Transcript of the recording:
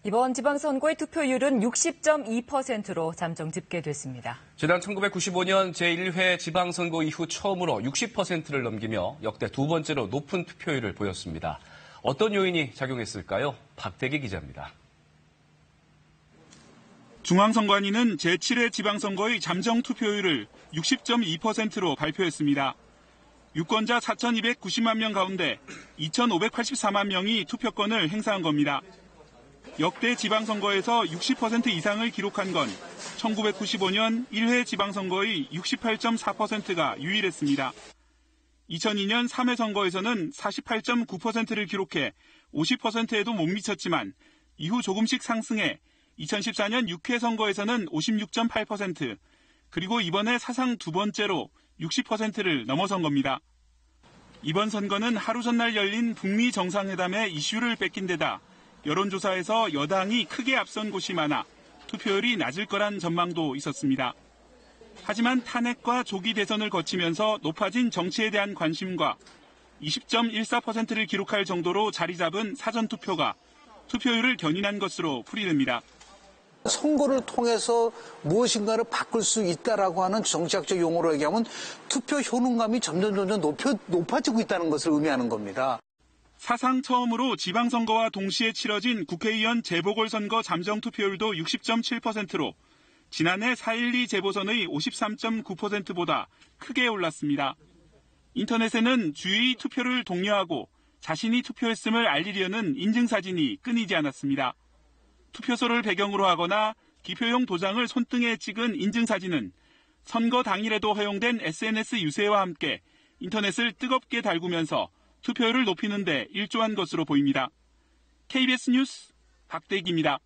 이번 지방선거의 투표율은 60.2%로 잠정 집계됐습니다. 지난 1995년 제1회 지방선거 이후 처음으로 60%를 넘기며 역대 두 번째로 높은 투표율을 보였습니다. 어떤 요인이 작용했을까요? 박대기 기자입니다. 중앙선관위는 제7회 지방선거의 잠정 투표율을 60.2%로 발표했습니다. 유권자 4,290만 명 가운데 2,584만 명이 투표권을 행사한 겁니다. 역대 지방선거에서 60% 이상을 기록한 건 1995년 1회 지방선거의 68.4%가 유일했습니다. 2002년 3회 선거에서는 48.9%를 기록해 50%에도 못 미쳤지만 이후 조금씩 상승해 2014년 6회 선거에서는 56.8%, 그리고 이번에 사상 두 번째로 60%를 넘어선 겁니다. 이번 선거는 하루 전날 열린 북미 정상회담의 이슈를 뺏긴 데다 여론조사에서 여당이 크게 앞선 곳이 많아 투표율이 낮을 거란 전망도 있었습니다. 하지만 탄핵과 조기 대선을 거치면서 높아진 정치에 대한 관심과 20.14%를 기록할 정도로 자리 잡은 사전투표가 투표율을 견인한 것으로 풀이됩니다. 선거를 통해서 무엇인가를 바꿀 수 있다라고 하는 정치학적 용어로 얘기하면 투표 효능감이 점점 높아지고 있다는 것을 의미하는 겁니다. 사상 처음으로 지방선거와 동시에 치러진 국회의원 재보궐선거 잠정 투표율도 60.7%로 지난해 4.12 재보선의 53.9%보다 크게 올랐습니다. 인터넷에는 주의 투표를 독려하고 자신이 투표했음을 알리려는 인증사진이 끊이지 않았습니다. 투표소를 배경으로 하거나 기표용 도장을 손등에 찍은 인증사진은 선거 당일에도 허용된 SNS 유세와 함께 인터넷을 뜨겁게 달구면서 투표율을 높이는 데 일조한 것으로 보입니다. KBS 뉴스 박대기입니다.